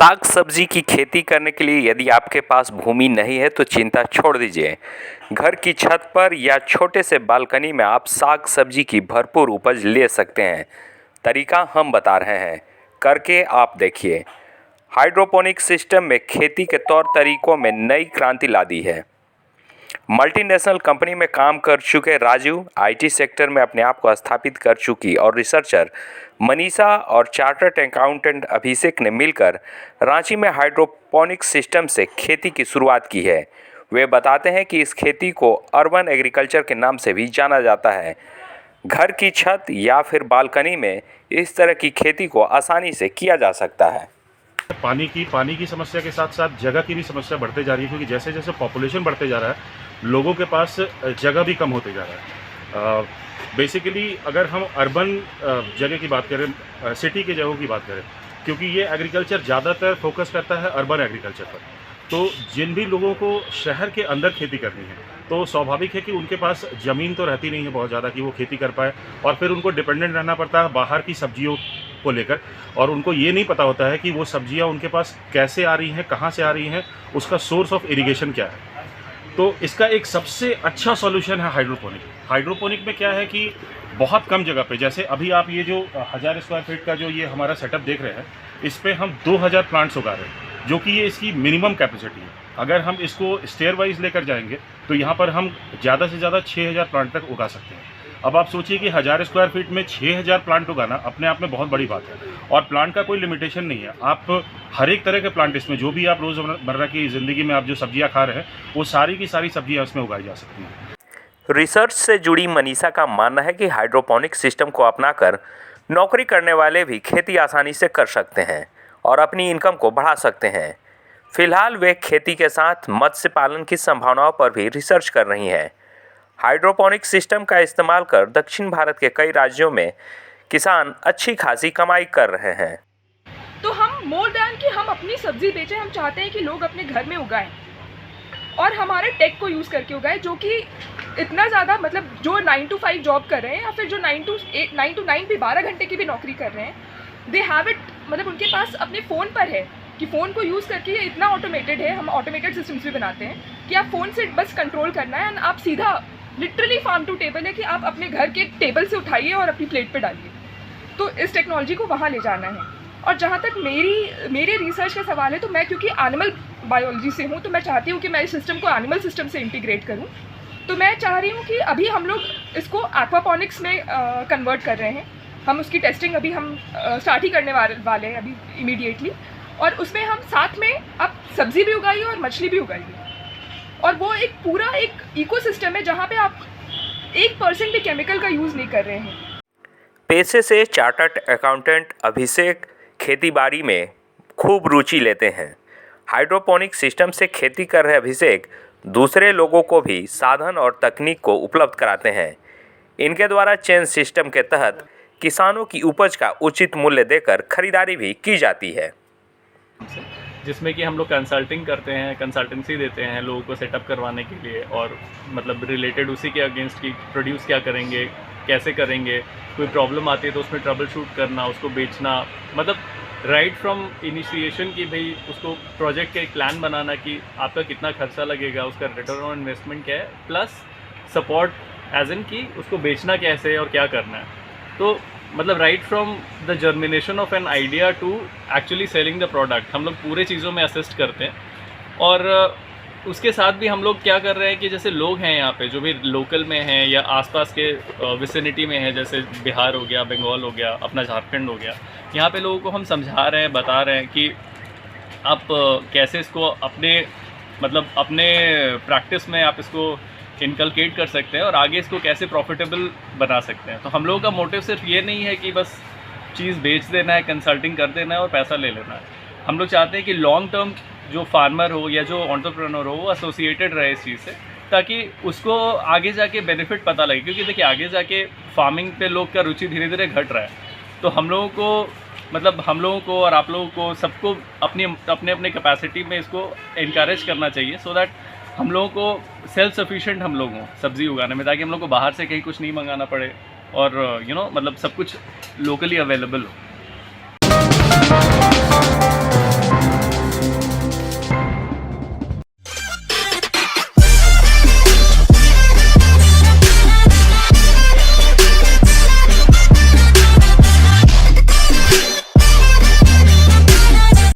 साग सब्जी की खेती करने के लिए यदि आपके पास भूमि नहीं है तो चिंता छोड़ दीजिए। घर की छत पर या छोटे से बालकनी में आप साग सब्जी की भरपूर उपज ले सकते हैं। तरीका हम बता रहे हैं, करके आप देखिए। हाइड्रोपोनिक सिस्टम में खेती के तौर तरीकों में नई क्रांति ला दी है। मल्टीनेशनल कंपनी में काम कर चुके राजू, आईटी सेक्टर में अपने आप को स्थापित कर चुकी और रिसर्चर मनीषा और चार्टर्ड अकाउंटेंट अभिषेक ने मिलकर रांची में हाइड्रोपोनिक सिस्टम से खेती की शुरुआत की है। वे बताते हैं कि इस खेती को अर्बन एग्रीकल्चर के नाम से भी जाना जाता है। घर की छत या फिर बालकनी में इस तरह की खेती को आसानी से किया जा सकता है। पानी की समस्या के साथ साथ जगह की भी समस्या बढ़ते जा रही है, क्योंकि जैसे जैसे पॉपुलेशन बढ़ते जा रहा है लोगों के पास जगह भी कम होते जा रहा है। बेसिकली अगर हम अर्बन जगह की बात करें, सिटी के जगहों की बात करें, क्योंकि ये एग्रीकल्चर ज़्यादातर फोकस करता है अर्बन एग्रीकल्चर पर, तो जिन भी लोगों को शहर के अंदर खेती करनी है तो स्वाभाविक है कि उनके पास ज़मीन तो रहती नहीं है बहुत ज़्यादा कि वो खेती कर पाए, और फिर उनको डिपेंडेंट रहना पड़ता है बाहर की सब्जियों को लेकर, और उनको ये नहीं पता होता है कि वो सब्जियां उनके पास कैसे आ रही हैं, कहाँ से आ रही हैं, उसका सोर्स ऑफ इरिगेशन क्या है। तो इसका एक सबसे अच्छा सॉल्यूशन है हाइड्रोपोनिक। हाइड्रोपोनिक में क्या है कि बहुत कम जगह पे, जैसे अभी आप ये जो 1000 स्क्वायर फीट का जो ये हमारा सेटअप देख रहे हैं, इस पर हम 2000 प्लांट्स उगा रहे हैं, जो कि ये इसकी मिनिमम कैपेसिटी है। अगर हम इसको स्टेयर वाइज लेकर जाएंगे तो यहाँ पर हम ज़्यादा से ज़्यादा 6000 प्लांट तक उगा सकते हैं। अब आप सोचिए कि 1000 स्क्वायर फीट में 6000 प्लांट उगाना अपने आप में बहुत बड़ी बात है, और प्लांट का कोई लिमिटेशन नहीं है। आप हर एक तरह के प्लांट इसमें, जो भी आप रोज़मर्रा की ज़िंदगी में आप जो सब्जियां खा रहे हैं, वो सारी की सारी सब्जियां इसमें उगाई जा सकती हैं। रिसर्च से जुड़ी मनीषा का मानना है कि हाइड्रोपोनिक सिस्टम को अपनाकर नौकरी करने वाले भी खेती आसानी से कर सकते हैं और अपनी इनकम को बढ़ा सकते हैं। फिलहाल वे खेती के साथ मत्स्य पालन की संभावनाओं पर भी रिसर्च कर रही हैं। हाइड्रोपोनिक सिस्टम का इस्तेमाल कर दक्षिण भारत के कई राज्यों में किसान अच्छी खासी कमाई कर रहे हैं। तो हम मोर दैन कि हम अपनी सब्जी बेचें, हम चाहते हैं कि लोग अपने घर में उगाएं और हमारे टेक को यूज़ करके उगाएं, जो कि इतना ज़्यादा, मतलब जो 9 to 5 जॉब कर रहे हैं या फिर जो 9 to 9 भी 12 घंटे की भी नौकरी कर रहे हैं, दे हैव इट, मतलब उनके पास अपने फ़ोन पर है कि फ़ोन को यूज़ करके ये इतना ऑटोमेटेड है। हम ऑटोमेटेड सिस्टम्स भी बनाते हैं कि आप फ़ोन से बस कंट्रोल करना है, एंड आप सीधा लिटरली फार्म टू टेबल है कि आप अपने घर के टेबल से उठाइए और अपनी प्लेट पे डालिए। तो इस टेक्नोलॉजी को वहाँ ले जाना है। और जहाँ तक मेरे रिसर्च का सवाल है, तो मैं क्योंकि एनिमल बायोलॉजी से हूँ, तो मैं चाहती हूँ कि मैं इस सिस्टम को एनिमल सिस्टम से इंटीग्रेट करूँ। तो मैं चाह रही हूँ कि अभी हम लोग इसको एक्वापॉनिक्स में कन्वर्ट कर रहे हैं। हम उसकी टेस्टिंग अभी हम स्टार्ट ही करने वाले हैं अभी इमीडिएटली, और उसमें हम साथ में अब सब्ज़ी भी उगाइए और मछली भी उगाइए, और वो एक पूरा एक इकोसिस्टम है जहाँ पे आप 1% भी केमिकल का यूज़ नहीं कर रहे हैं। पेशे से चार्टर्ड अकाउंटेंट अभिषेक खेतीबाड़ी में खूब रुचि लेते हैं। हाइड्रोपोनिक सिस्टम से खेती कर रहे अभिषेक दूसरे लोगों को भी साधन और तकनीक को उपलब्ध कराते हैं। इनके द्वारा चेन सिस्टम के तहत किसानों की उपज का उचित मूल्य देकर खरीदारी भी की जाती है, जिसमें कि हम लोग कंसल्टिंग करते हैं, कंसल्टेंसी देते हैं लोगों को सेटअप करवाने के लिए, और मतलब रिलेटेड उसी के अगेंस्ट की प्रोड्यूस क्या करेंगे, कैसे करेंगे, कोई प्रॉब्लम आती है तो उसमें ट्रबल शूट करना, उसको बेचना, मतलब राइट फ्रॉम इनिशिएशन की भाई उसको प्रोजेक्ट का एक प्लान बनाना कि आपका कितना खर्चा लगेगा, उसका रिटर्न ऑन इन्वेस्टमेंट क्या है, प्लस सपोर्ट एज इन कि उसको बेचना कैसे और क्या करना है। तो मतलब right from the germination of an idea to actually selling the product हम लोग पूरे चीज़ों में असिस्ट करते हैं। और उसके साथ भी हम लोग क्या कर रहे हैं कि जैसे लोग हैं यहाँ पे जो भी लोकल में हैं या आसपास के विसिनिटी में हैं, जैसे बिहार हो गया, बंगाल हो गया, अपना झारखंड हो गया, यहाँ पे लोगों को हम समझा रहे हैं, बता रहे हैं कि आप कैसे इसको अपने प्रैक्टिस में आप इसको इनकलकेट कर सकते हैं और आगे इसको कैसे प्रॉफिटेबल बना सकते हैं। तो हम लोगों का मोटिव सिर्फ ये नहीं है कि बस चीज़ बेच देना है, कंसल्टिंग कर देना है और पैसा ले लेना है। हम लोग चाहते हैं कि लॉन्ग टर्म जो फार्मर हो या जो एंटरप्रेन्योर हो वो एसोसिएटेड रहे इस चीज़ से, ताकि उसको आगे जाके बेनिफिट पता लगे। क्योंकि देखिए आगे जाके फार्मिंग पे लोग का रुचि धीरे धीरे घट रहा है, तो हम लोगों को और आप लोगों को सबको अपने कैपेसिटी में इसको इनकरेज करना चाहिए, सो दैट हम लोगों को सेल्फ सफिशिएंट हम लोग हों सब्ज़ी उगाने में, ताकि हम लोग को बाहर से कहीं कुछ नहीं मंगाना पड़े और मतलब सब कुछ लोकली अवेलेबल हो।